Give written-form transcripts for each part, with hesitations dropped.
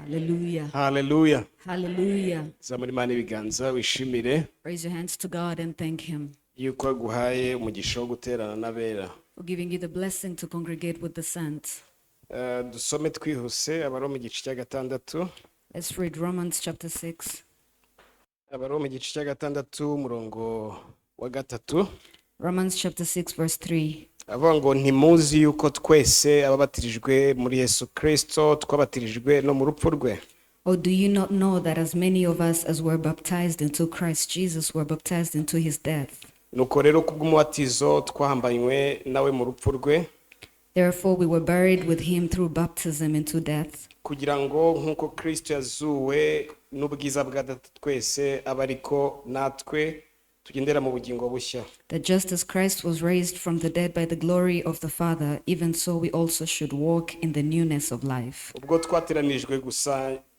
Hallelujah. Hallelujah. Hallelujah. Zamuri Imana ibiganza wishimire Raise your hands to God and thank Him yuko aguhaye umugisha wo guterana n'abera. for giving you the blessing to congregate with the saints. Dusome twihuse Abaroma igice cya gatandatu. Let's read Romans chapter 6. Abaroma igice cya gatandatu umurongo wa gatatu. Romans chapter 6 verse 3. Avuga ngo ntimuzi yuko twese ababatirijwe muri Yesu Kristo twabatirijwe no mu rupfu rwe. Or do you not know that as many of us as were baptized into Christ Jesus were baptized into his death? Nuko rero kubw'umubatizo twahambanywe nawe mu rupfu rwe. Therefore we were buried with him through baptism into death, kugira ngo nk'uko Kristo yazuwe n'ubwiza bwa Data twese abe ariko natwe tugendera mu bugingo bushya. that just as Christ was raised from the dead by the glory of the Father, even so we also should walk in the newness of life. Ubwo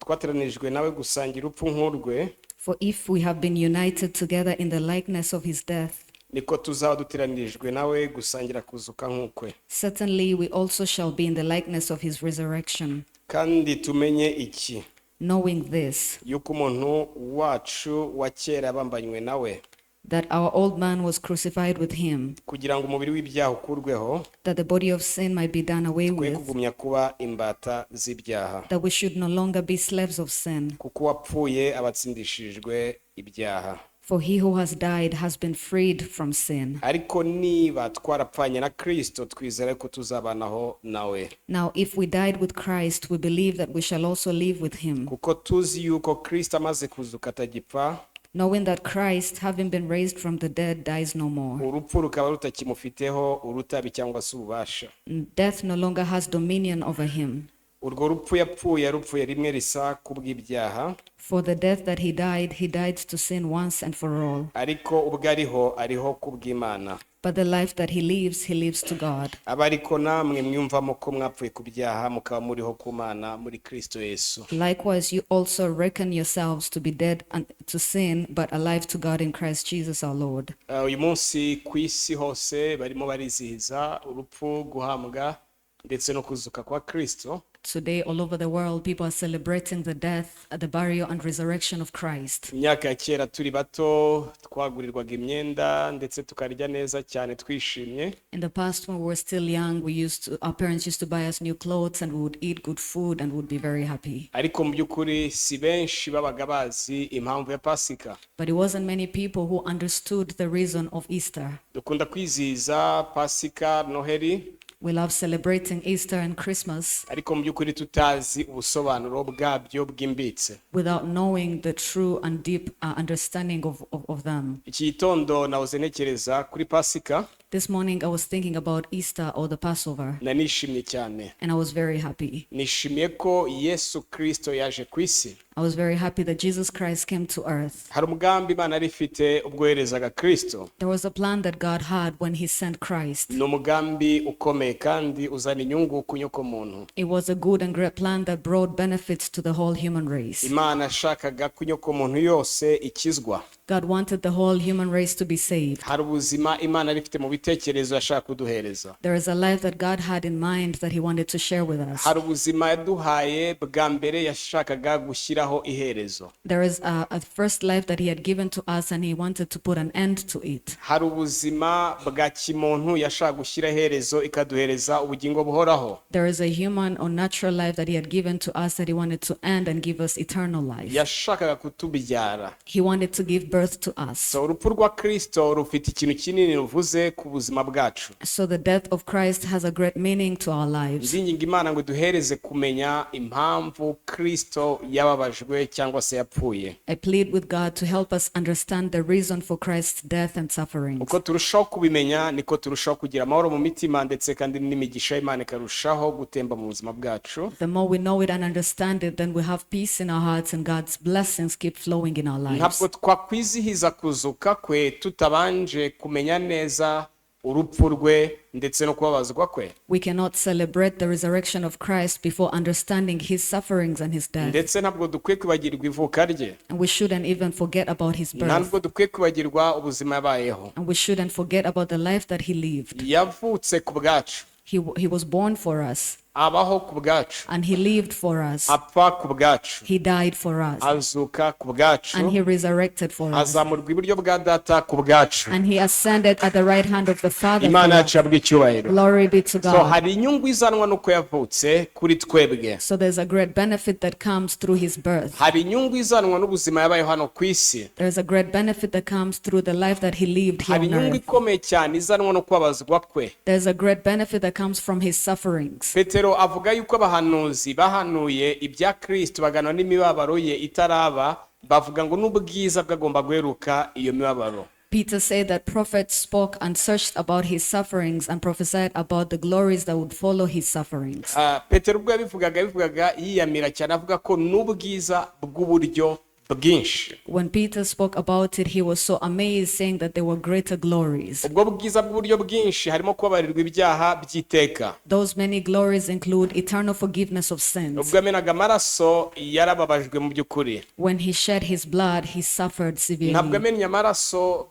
twateranijwe nawe gusangira urupfu nk'urwe, For if we have been united together in the likeness of his death, niko tuzaba duteranijwe nawe gusangira kuzuka nk'ukwe. certainly we also shall be in the likeness of his resurrection. Kandi tumenye iki, Knowing this, yuko umuntu wacu wa kera yabambanywe nawe, that our old man was crucified with him, kugira ngo umubiri w'ibyaha ukurweho, that the body of sin might be done away twe with, kugumya kuba imbata z'ibyaha. that we should no longer be slaves of sin. Kuko wapfuye abatsindishijwe ibyaha. For he who has died has been freed from sin. Ariko niba twarapfanye na Kristo twizera ko tuzabanaho nawe. Now if we died with Christ, we believe that we shall also live with him, Kuko tuzi yuko Kristo amaze kuzuka atagipfa, knowing that Christ, having been raised from the dead, dies no more. urupfu rukaba rutakimufiteho urutabi cyangwa se ububasha. Death no longer has dominion over him. Urwo rupfu yarupfuye rimwe risa kubw'ibyaha, For the death that he died to sin once and for all. ariko ubwo ariho kubw'Imana. But the life that he lives to God. Aba ariko namwe mwiyumvamo ko mwapfuye ku byaha mukaba muriho ku Mana muri Kristo Yesu. Likewise, you also reckon yourselves to be dead to sin, but alive to God in Christ Jesus our Lord. Uyu munsi ku isi hose barimo barizihiza urupfu, guhambwa ndetse no kuzuka kwa Kristo. Today, all over the world, people are celebrating the death, the burial, and resurrection of Christ. Imyaka ya kera turi bato twagurirwaga imyenda ndetse tukarya neza cyane twishimye. In the past, when we were still young, our parents used to buy us new clothes, and we would eat good food and would be very happy. Ariko mu by'ukuri si benshi babaga bazi impamvu ya Pasika. But it wasn't many people who understood the reason of Easter. Dukunda kwizihiza Pasika, Noheli, We love celebrating Easter and Christmas ariko mu by'ukuri tutazi ubusobanuro bwabyo bwimbitse. without knowing the true and deep understanding of them. Iki gitondo nahoze ntekereza kuri Pasika, This morning I was thinking about Easter or the Passover, nanishimye cyane. and I was very happy. Nishimiye ko Yesu Kristo yaje ku isi. I was very happy that Jesus Christ came to earth. Hari umugambi Imana yari ifite ubwo yoherezaga Kristo. There was a plan that God had when he sent Christ. Ni umugambi ukomeye kandi uzana inyungu ku nyokomuntu. It was a good and great plan that brought benefits to the whole human race. Imana yashakaga ko inyokomuntu yose ikizwa. God wanted the whole human race to be saved. Hari ubuzima Imana yari ifite mu bitekerezo yashaka kuduhereza. There is a life that God had in mind that he wanted to share with us. Hari ubuzima yaduhaye bwa mbere yashakaga gushyiraho iherezo. There is a first life that he had given to us, and he wanted to put an end to it. Hari ubuzima bwa kimuntu yashaka gushyira iherezo ikaduhereza ubugingo buhoraho. There is a human or natural life that he had given to us that he wanted to end and give us eternal life. Yashakaga kutubyara. He wanted to give birth to us. So urupfu rwa Kristo rufite ikintu kinini ruvuze ku buzima bwacu. So the death of Christ has a great meaning to our lives. Nzinginga Imana ngo duhereze kumenya impamvu Kristo yababajwe cyangwa se yapfuye. I plead with God to help us understand the reason for Christ's death and sufferings. Uko turushaho kubimenya niko turushaho kugira amahoro mu mitima ndetse kandi n'imigisha y'Imana ikarushaho gutemba mu buzima bwacu. The more we know it and understand it, then we have peace in our hearts and God's blessings keep flowing in our lives. Ntabwo twakwizihiza kuzuka kwe tutabanje kumenya neza urupfu rwe ndetse no kubabazwa kwe. We cannot celebrate the resurrection of Christ before understanding his sufferings and his death. Ndetse ntabwo dukwiye kwibagirwa ivuka rye. And we shouldn't even forget about his birth. Ntabwo dukwiye kwibagirwa ubuzima yabayeho. And we shouldn't forget about the life that he lived. Yavutse ku bwacu. He was born for us. abaho ku bwacu, and he lived for us. apfa ku bwacu, He died for us, azuka ku bwacu, and he resurrected for us, azamurwa iburyo bwa data ku bwacu. and he ascended at the right hand of the Father for Imana us. yacu yabwa icyubahiro. Glory be to So God. hari inyungu izanwa n'uko yavutse kuri twebwe, So there's a great benefit that comes through his birth. hari inyungu izanwa n'ubuzima yabayeho hano ku isi, There's a great benefit that comes through the life that he lived here hari on inyungu earth. ikomeye cyane izanwa no kubabazwa kwe. There's a great benefit that comes from his sufferings. Petero avuga yuko abahanuzi bahanuye ibya Kristo baganwa n'imibabaro ye itaraba, bavuga ngo n'ubwiza bwagomba guheruka iyo mibabaro. Peter said that prophets spoke and searched about his sufferings and prophesied about the glories that would follow his sufferings. Petero ubwo yabivugaga yiyamira cyane avuga ko n'ubwiza bw'uburyo bwinshi. When Peter spoke about it, he was so amazed, saying that there were greater glories. Ubwo bwiza bw'uburyo bwinshi harimo kubabarirwa ibyaha by'iteka. Those many glories include eternal forgiveness of sins. Ubwo yamenaga amaraso yarababajwe mu by'ukuri. When he shed his blood, he suffered Ntabwo severely. yamennye amaraso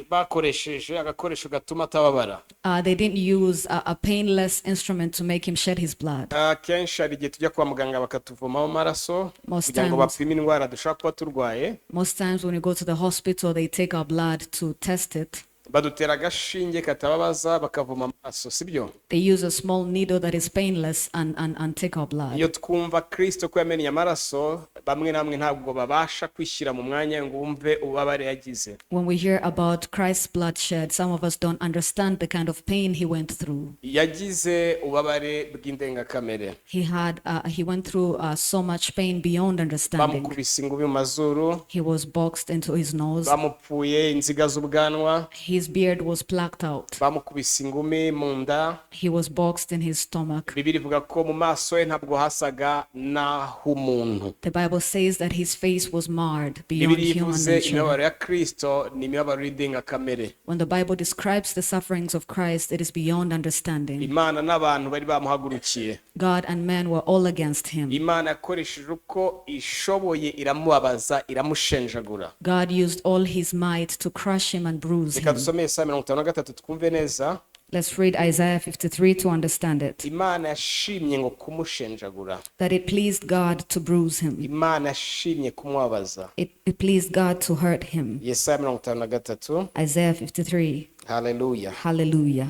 bakoresheje agakoresho gatuma atababara. They didn't use a painless instrument to make him shed his blood. Kenshi hari igihe tujya kwa muganga bakatuvomaho amaraso Most kugira ngo times. bapime indwara dushobora kuba turwaye, Most times when we go to the hospital, they take our blood to test it. badutera agashinge katababaza bakavoma amaraso, sibyo? They use a small needle that is painless and take our blood. Iyo twumva Kristo ko yamennye amaraso, bamwe namwe ntabwo babasha kwishyira mu mwanya ngo wumve ububabare yagize. When we hear about Christ's bloodshed, some of us don't understand the kind of pain he went through. Yagize ububabare bw'indengakamere. He went through so much pain beyond understanding. Bamukubise ingumi mu mazuru, He was boxed into his nose. bamupfuye inziga z'ubwanwa, His beard was plucked out. bamukubise ingumi mu nda. He was boxed in his stomach. Bibiri ivuga ko mu maso he ntabwo hasaga n'ah'umuntu. The Bible says that his face was marred beyond Bibiri human ivuze imibabaro nature. ya Kristo ni imibabaro y'indengakamere. When the Bible describes the sufferings of Christ, it is beyond understanding. Imana n'abantu bari bamuhagurukiye. God and man were all against him. Imana yakoresheje uko ishoboye iramubabaza, iramushenjagura. God used all his might to crush him and bruise Reka him. dusome Yesaya 53 twumve neza. Let's read Isaiah 53 to understand it. Imana yashimye ngo kumushenjagura. That it pleased God to bruise him. Imana yashimye kumubabaza. It pleased God to hurt him. Yesaya 53. Isaiah 53. Hallelujah. Hallelujah.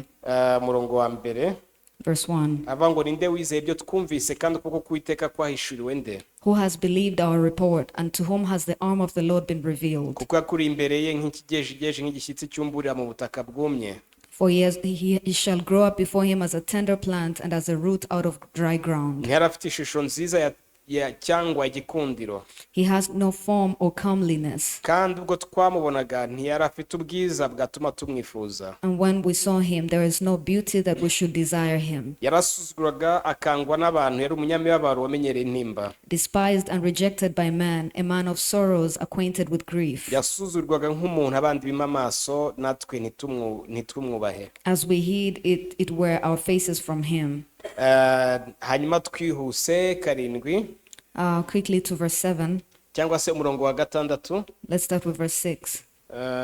Murongo wa mbere. Verse 1. Avuga ngo ninde wizeye ibyo twumvise kandi ukuboko k'Uwiteka kwahishuriwe nde? Who has believed our report, and to whom has the arm of the Lord been revealed? Kuko yakuri imbere ye nk'ikigejegeje nk'igishyitsi cyumburira mu butaka bwumye. For he shall grow up before him as a tender plant and as a root out of dry ground. Ntiyari afite ishusho nziza cyangwa igikundiro. He has no form or comeliness. Kandi ubwo twamubonaga ntiyari afite ubwiza bwatuma tumwifuza. And when we saw him, there is no beauty that we should desire him. Yarasuzuguraga akangwa n'abantu, yari umunyamibabaro wamenyereye intimba. Despised and rejected by man, a man of sorrows, acquainted with grief. Yasuzugurwaga nk'umuntu abandi bima amaso, natwe ntitumwubahe. As we hid it, it were our faces from him. Hanyuma twihuse karindwi. Quickly to verse 7. Cyangwa se umurongo wa gatandatu. Let's start with verse 6.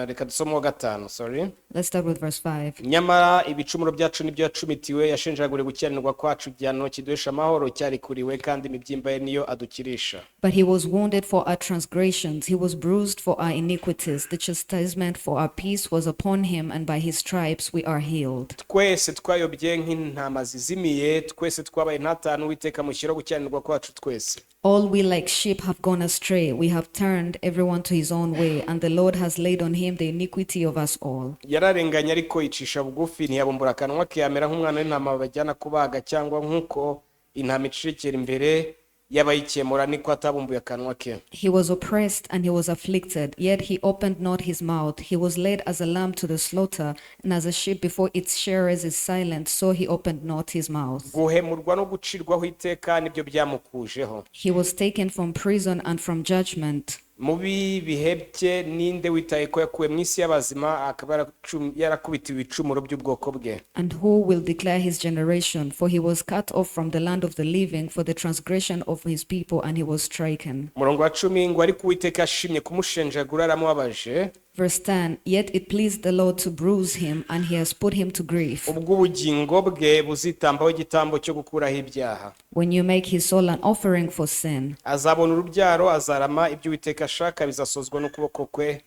Reka dusome wa gatanu, sorry. Let's start with verse 5. Nyamara ibicumuro byacu nibyo yacumitiwe, yashenjaguriwe gukiranirwa kwacu, igihano kiduhesha amahoro cyarikuriwe, kandi imibyimba ye niyo adukirisha. But he was wounded for our transgressions, he was bruised for our iniquities. The chastisement for our peace was upon him, and by his stripes we are healed. Twese twayobye nk'intama zizimiye, twese twabaye ntatanu, Uwiteka mushyira gukiranirwa kwacu twese. All we like sheep have gone astray. We have turned everyone to his own way, and the Lord has laid on him the iniquity of us all. Yararenganye ariko yicisha bugufi, ntiyabumbura akanwa ke, amera nk'umwana w'intama bajyana kubaga, cyangwa nk'uko intama icecekera imbere y'abayikemura, niko atabumbuye akanwa ke. He was oppressed and he was afflicted, yet he opened not his mouth. He was led as a lamb to the slaughter, and as a sheep before its shearers is silent, so he opened not his mouth. Guhemurwa no gucirwaho iteka nibyo byamukujeho. He was taken from prison and from judgment. Mubi bihebye ninde witaye ko yakuwe mu isi y'abazima, akaba yarakubitiwe ibicumuro by'ubwoko bwe. And who will declare his generation? For he was cut off from the land of the living for the transgression of his people, and he was stricken. Murongo wa 10 ngo ariko Uwiteka ashimye kumushenjagura, aramubabaje. Verse 10, yet it pleased the Lord to bruise him, and he has put him to grief. ubwo ubugingo bwe buzitambaho igitambo cyo gukuraho ibyaha. When you make his soul an offering for sin, Azabona urubyaro, azarama ibyo Uwiteka ashaka, bizasozwa n'ukuboko kwe.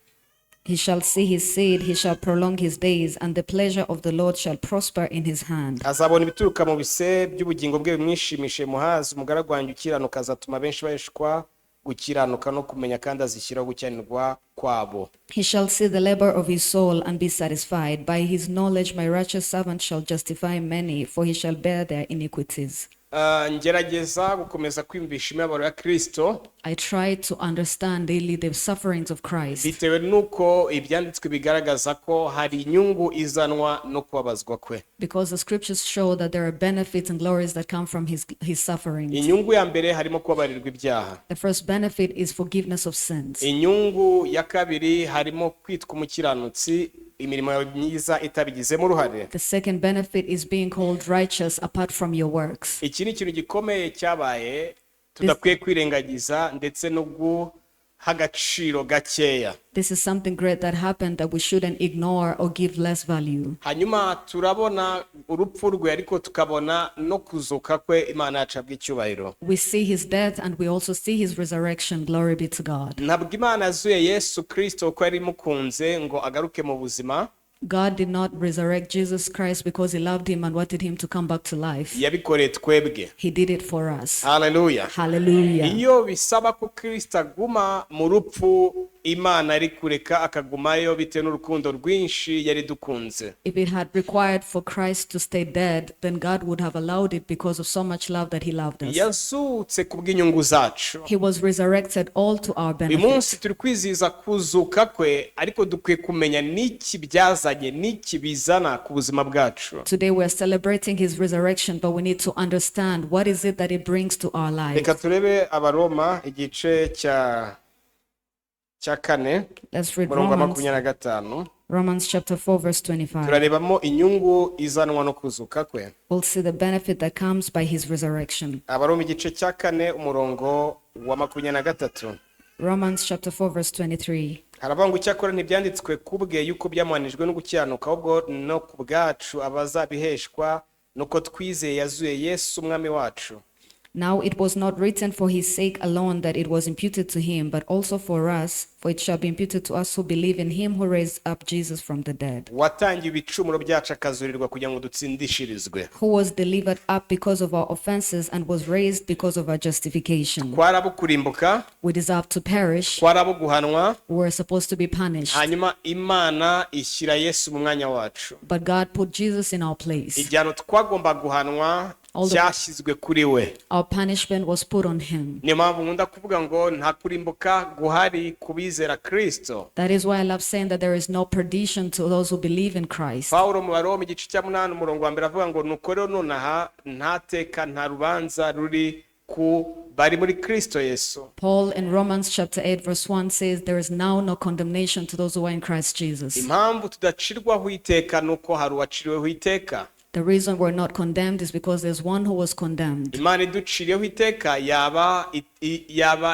he shall see his seed, he shall prolong his days, and the pleasure of the Lord shall prosper in his hand. Azabona ibituruka mu bise by'ubugingo bwe bimwishimishe muhazi. Umugaragu wanjye ukiranuka azatuma benshi baheshwa gukiranuka no kumenya, kandi azishyiraho gukiranirwa kwabo. He shall see the labor of his soul and be satisfied. By his knowledge my righteous servant shall justify many, for he shall bear their iniquities. Ngerageza gukomeza kwiyumvisha imibabaro ya Kristo. I try to understand daily the sufferings of Christ, bitewe nuko ibyanditswe bigaragaza ko hari inyungu izanwa no kubabazwa kwe. because the scriptures show that there are benefits and glories that come from his sufferings. Inyungu ya mbere harimo kubabarirwa ibyaha. The first benefit is forgiveness of sins. Inyungu ya kabiri harimo kwitwa umukiranutsi, imirimo yawe myiza itabigizemo uruhare. The second benefit is being called righteous apart from your works. Iki ni ikintu gikomeye cyabaye tudakwiye kwirengagiza ndetse no guha agaciro gakeya. This is something great that happened that we shouldn't ignore or give less value. Hanyuma turabona urupfu rwe, ariko tukabona no kuzuka kwe. Imana yacabwa icyubahiro. We see his death and we also see his resurrection. Glory be to God. Ntabwo Imana yazuye Yesu Kristo ko yari imukunze ngo agaruke mu buzima. God did not resurrect Jesus Christ because he loved him and wanted him to come back to life. Yabikoreye twebwe. He did it for us. Hallelujah. Hallelujah. Iyo bisaba ko Kristo aguma mu rupfu, Imana ari kureka akagumayo bitewe n'urukundo rwinshi yari dukunze. If it had required for Christ to stay dead, then God would have allowed it because of so much love that he loved us. Yazutse kubw'inyungu zacu. He was resurrected all to our Uyu benefit. munsi turi kwizihiza kuzuka kwe, ariko dukwiye kumenya n'iki byazanye, n'iki bizana ku buzima bwacu. Today we are celebrating his resurrection, but we need to understand what is it that it brings to our lives. Reka turebe Abaroma igice cya kane, Let's read murongo wa Romans, 25. Romans chapter 4 verse 25. Turarebamo inyungu izanwa no kuzuka kwe. We'll see the benefit that comes by his resurrection. Abaroma igice cya kane umurongo wa 23. Romans chapter 4 verse 23. Haravuga ngo icyakora ntibyanditswe kubwe yuko byamuhanijwe no gukiranuka, ahubwo no ku bwacu abazabiheshwa nuko twizeye yazuye Yesu umwami wacu. Now it was not written for his sake alone that it was imputed to him, but also for us, for it shall be imputed to us who believe in him who raised up Jesus from the dead, Watangiye ibicumuro byacu akazurirwa kugira ngo dutsindishirizwe. who was delivered up because of our offenses and was raised because of our justification. Kwari abo kurimbuka, We deserve to perish. kwari abo guhanwa, We were supposed to be punished. hanyuma Imana ishyira Yesu mu mwanya wacu. But God put Jesus in our place. Igihano twagomba guhanwa cyashyizwe kuri we. Our punishment was put on him. Niyo mpamvu nkunda kuvuga ngo nta kurimbuka guhari ku bizera Kristo. That is why I love saying that there is no perdition to those who believe in Christ. Pawulo mu Baroma igice cya 8 umurongo wa mbere avuga ngo nuko rero nonaha nta teka nta rubanza ruri ku bari muri Kristo Yesu. Paul in Romans chapter 8 verse 1 says there is now no condemnation to those who are in Christ Jesus. Impamvu tudacirwaho iteka nuko hari uwaciriweho iteka. The reason we're not condemned is because there's one who was condemned. Imana iduciriyeho iteka yaba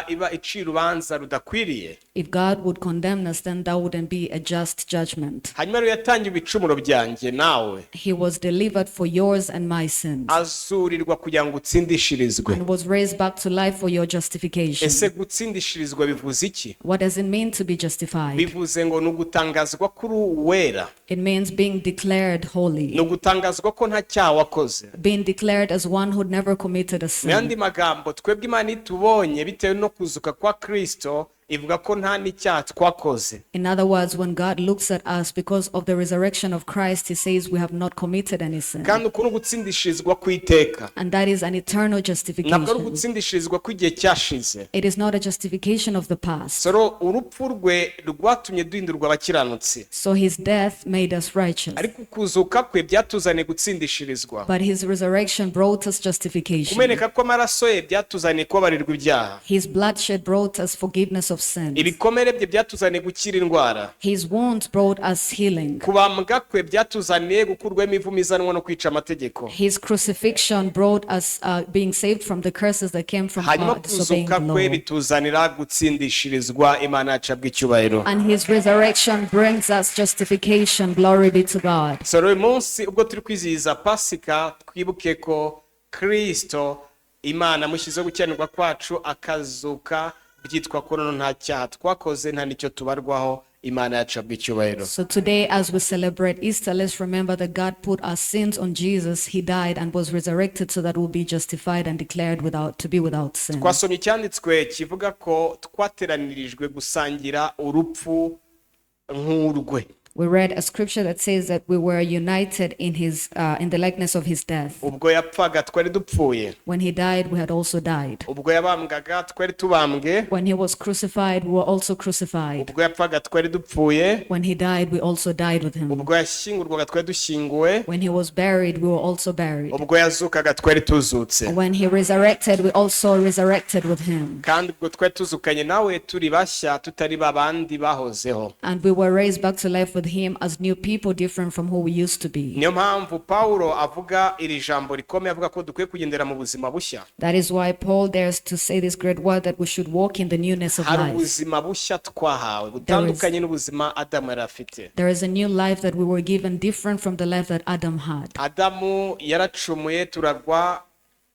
iba icira urubanza rudakwiriye. If God would condemn us, then that wouldn't be a just judgment. Hanyuma rero yatangiye ibicumuro byanjye nawe, He was delivered for yours and my sins, azurirwa kugira ngo utsindishirizwe. and was raised back to life for your justification. Ese gutsindishirizwa bivuze iki? What does it mean to be justified? Bivuze ngo ni ugutangazwa kuri uwera, It means being declared ni holy, ugutangazwa ko nta cyaha wakoze. being declared as one who never committed a Mu sin. yandi magambo, twebwe Imana itubonye bitewe no kuzuka kwa Kristo ivuga ko nta n'icyaha twakoze. In other words, when God looks at us because of the resurrection of Christ, he says we have not committed any sin. Kandi uko ni ugutsindishirizwa kw'iteka, And that is an eternal ntabwo ari justification. ugutsindishirizwa kw'igihe cyashize. It is not a justification of the past. Soro urupfu rwe rwatumye duhindurwa abakiranutsi, So his death made us righteous, ariko kuzuka kwe byatuzaniye gutsindishirizwa. but his resurrection brought us justification. Kumeneka kw'amaraso ye byatuzaniye kubabarirwa ibyaha. His bloodshed brought us forgiveness of of sins. ibikomere bye byatuzaniye gukira indwara, His wounds brought us healing. kubambwa kwe byatuzaniye gukurwamo imivumo izanwa no kwica amategeko, His crucifixion brought us being saved from the curses that came from hanyuma disobeying kuzuka the kwe law. bituzanira gutsindishirizwa Imana yacu icyubahiro. And his resurrection brings us justification. Glory be to God. So uyu munsi ubwo turi kwizihiza pasika, twibuke ko Kristo Imana mushyizeho gukiranirwa kwacu akazuka, byitwa ko noneho nta cyaha twakoze, nta nicyo tubarwaho. Imana yacu icyubahiro. So today, as we celebrate Easter, let's remember that God put our sins on Jesus. He died and was resurrected so that we'll be justified and declared to be without sin. Twasomye icyanditswe kivuga ko twateranirijwe gusangira urupfu nk'urwe. We read a scripture that says that we were united in the likeness of his death. Ubwo yapfaga twari dupfuye, When he died, we had also died. ubwo yabambwaga twari tubambwe, When he was crucified, we were also crucified. ubwo yapfaga twari dupfuye, When he died, we also died with him. ubwo yashyingurwaga twari dushyinguwe, When he was buried, we were also buried. ubwo yazukaga twari tuzutse, When he resurrected, we also resurrected with him. kandi ubwo twari tuzukanye nawe turi bashya, tutari babandi bahozeho. And we were raised back to life with him as new people, different from who we used to be. Niyo mpamvu Pawulo avuga iri jambo rikomeye, avuga ko dukwiye kugendera mu buzima bushya. That is why Paul dares to say this great word that we should walk in the newness of Hari life. ubuzima bushya twahawe butandukanye n'ubuzima Adamu yari afite. There is a new life that we were given, different from the life that Adam had. Adamu yaracumuye, turagwa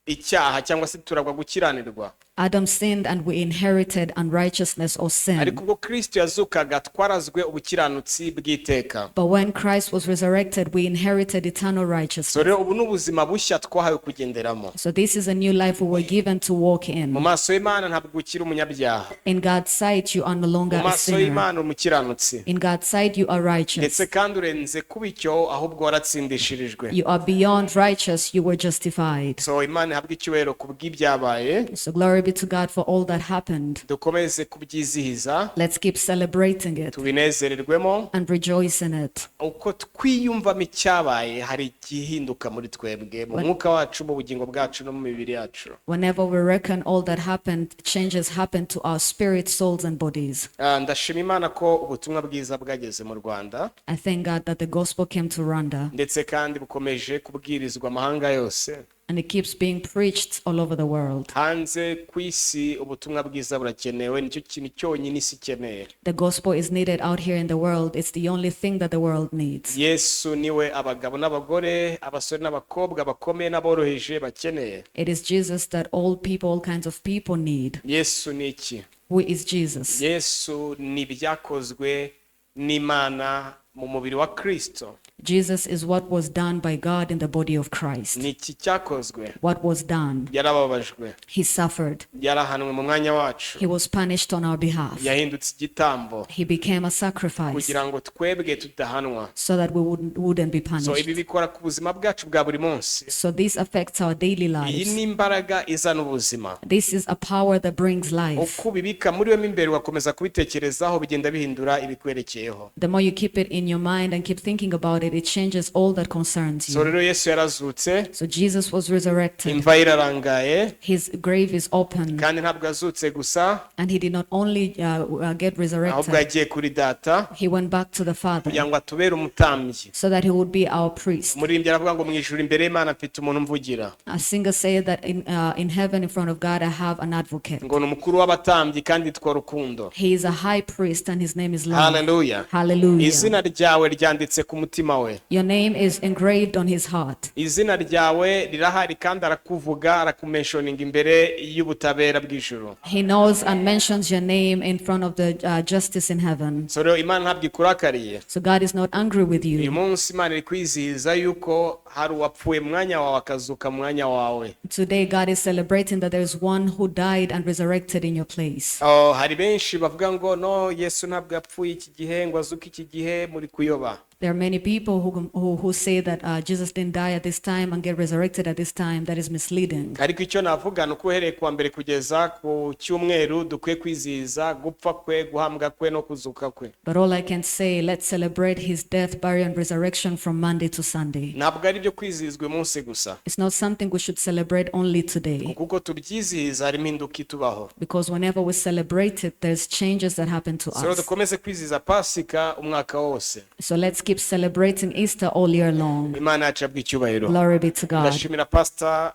icyaha cyangwa se turagwa gukiranirwa, Adam sinned and we inherited unrighteousness or sin. ariko ubwo Kristo yazukaga twarazwe ubukiranutsi bw'iteka. But when Christ was resurrected, we inherited eternal So righteousness. rero ubu ni ubuzima bushya twahawe kugenderamo. So this is a new life we were given to walk Mu in. maso y'Imana ntabwo ukiri umunyabyaha, In God's sight, you are no longer mu a maso sinner. y'Imana uri umukiranutsi, In God's sight, you are righteous. ndetse kandi urenze kuba icyo, ahubwo waratsindishirijwe. You are beyond righteous, you were justified. So Imana ihabwe icyubahiro ku bw'ibyabaye, So glory be to God for all that happened. dukomeze kubyizihiza, Let's keep celebrating it tubinezererwemo. and rejoice in it. Uko twiyumvamo icyabaye, hari igihinduka muri twebwe, mu mwuka wacu, mu bugingo bwacu no mu mibiri yacu. Whenever we reckon all that happened, changes happen to our spirit, souls, and bodies. Ndashima Imana ko ubutumwa bwiza bwageze mu Rwanda, I thank God that the gospel came to Rwanda ndetse kandi bukomeje kubwirizwa amahanga yose. and it keeps being preached all over the world. Hanze ku isi ubutumwa bwiza burakenewe, nicyo kintu cyonyine isi ikeneye. The gospel is needed out here in the world. It's the only thing that the world needs. Yesu niwe abagabo n'abagore, abasore n'abakobwa, bakomeye n'aboroheje bakeneye. It is Jesus that all people, all kinds of people need. Yesu ni iki? Who is Jesus? Yesu ni ibyakozwe n'Imana mu mubiri wa Kristo. Jesus is what was done by God in the body of Christ. Ni iki cyakozwe? What was done? Yarababajwe, He suffered. yarahanwe mu mwanya wacu, He was punished on our behalf. yahindutse igitambo He became a sacrifice kugira ngo twebwe tudahanwa. so that we wouldn't be So punished. ibi bikora ku buzima bwacu bwa buri munsi. So this affects our daily Iyi lives. ni imbaraga izana ubuzima. This is a power that brings life. Uko ubibika muri we imbere, ugakomeza kubitekerezaho, bigenda bihindura ibikwerekeyeho. The more you keep it in your mind and keep thinking about it, it changes all that concerns So you. rero Yesu yarazutse, So Jesus was resurrected. imva ye irarangaye, His grave is open, kandi ntabwo yazutse gusa, and he did not only get ahubwo resurrected, yagiye kuri Data he went back to the Father kugira ngo atubere umutambyi. so that he would be our priest. Umuririmbyi aravuga ngo mu ijuru imbere y'Imana mfite umuntu umvugira, A singer said that in heaven in front of God I have an advocate. ngo ni umukuru w'abatambyi kandi yitwa Rukundo. He is a high priest and his name is Love. Hallelujah. Hallelujah. Izina ryawe ryanditse ku mutima we. Your name is engraved on his heart. Izina ryawe rirahari kandi arakuvuga, arakumenshoninga imbere y'ubutabera bw'ijuru. He knows and mentions your name in front of the justice in heaven. So rero Imana ntabwo ikurakariye. So God is not angry with Uyu you. munsi Imana iri kwizihiza yuko hari uwapfuye mu mwanya wawe akazuka mu mwanya wawe. Today God is celebrating that there is one who died and resurrected in your place. Hari benshi bavuga ngo no, Yesu ntabwo yapfuye iki gihe, ngo azuke iki gihe, muri kuyoba. There are many people who say that Jesus didn't die at this time and get resurrected at this time. That is misleading. ariko icyo navuga ni uko uhereye kuwa mbere kugeza ku cyumweru dukwiye kwizihiza gupfa kwe, guhambwa kwe no kuzuka kwe. But all I can say, let's celebrate his death, burial, and resurrection from Monday to Sunday. Ntabwo ari byo kwizihizwa uyu munsi gusa, It's not something we should celebrate only today. kuko tubyizihiza harimo impinduka itubaho. Because whenever we celebrate it, there's changes that happen to So us. dukomeze kwizihiza pasika umwaka wose. So let's keep celebrating Easter all year long. Imana yacu yabwe icyubahiro. Glory be to God. ndashimira pastor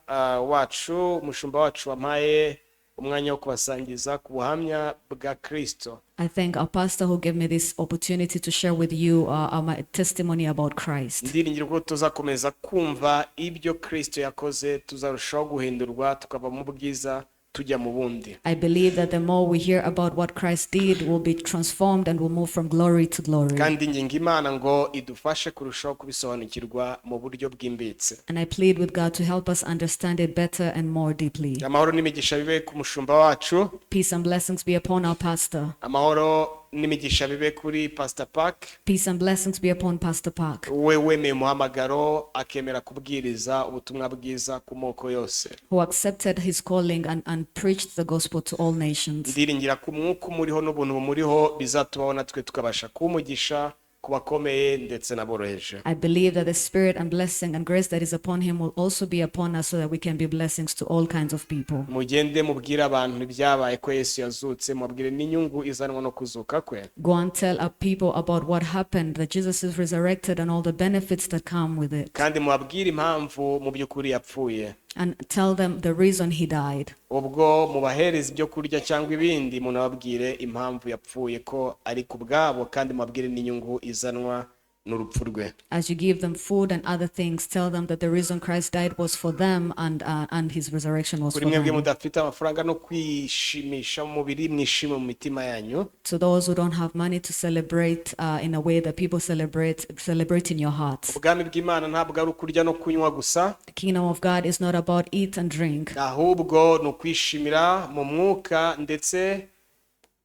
wacu, umushumba wacu wampaye umwanya wo kubasangiza ku buhamya bwa Kristo. I thank our pastor who gave me this opportunity to share with you my testimony about Christ. Ndiringira ko tuzakomeza kumva ibyo Kristo yakoze, tuzarushaho guhindurwa tukava mu bwiza tujya mu bundi. I believe that the more we hear about what Christ did, we'll be transformed and we'll move from glory to glory. Kandi nginga Imana ngo idufashe kurushaho kubisobanukirwa mu buryo bwimbitse. And I plead with God to help us understand it better and more deeply. Amahoro n'imigisha bibe ku mushumba wacu. Peace and blessings be upon our pastor. Amahoro n'imigisha bibe kuri Pastor Park. Peace and blessings be upon Pastor Park, We wemeye umuhamagaro akemera kubwiriza ubutumwa bwiza ku moko yose. who accepted his calling and preached the gospel to all nations. Ndiringira ku mwuka umuriho n'ubuntu bumuriho bizatubaho natwe tukabasha kumugisha ku bakomeye ndetse n'aboroheje. I believe that the spirit and blessing and grace that is upon him will also be upon us so that we can be blessings to all kinds of people. Mugende mubwire abantu ibyabaye ko Yesu yazutse, mubwire n'inyungu izanwa no kuzuka kwe. Go and tell our people about what happened, that Jesus is resurrected and all the benefits that come with it. Kandi mubabwire impamvu mu by'ukuri yapfuye. And tell them the reason he died. Ubwo mubahereza ibyo kurya cyangwa ibindi, munababwire impamvu yapfuye ko ari ku bwabo, kandi mubabwire n'inyungu izanwa n'urupfu rwe. As you give them food and other things, tell them that the reason Christ died was for them and his resurrection was for Kuri mwebwe them. mudafite amafaranga no kwishimisha mu mubiri, mwishime mu mitima yanyu. To those who don't have money to celebrate in a way that people celebrate in your heart. Ubwami bw'Imana ntabwo ari ukurya no kunywa gusa, The kingdom of God is not about eat and drink, ahubwo ni ukwishimira mu mwuka ndetse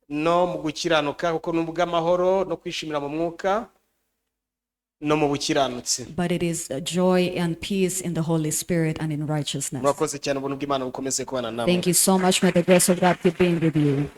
no mu gukiranuka, kuko ni ubw'amahoro no kwishimira mu mwuka no mu bukiranutsi. but it is joy and peace in the Holy Spirit and in righteousness. Murakoze cyane, ubuntu bw'Imana bukomeze kubana namwe. Thank you so much. May the grace of God keep being with you.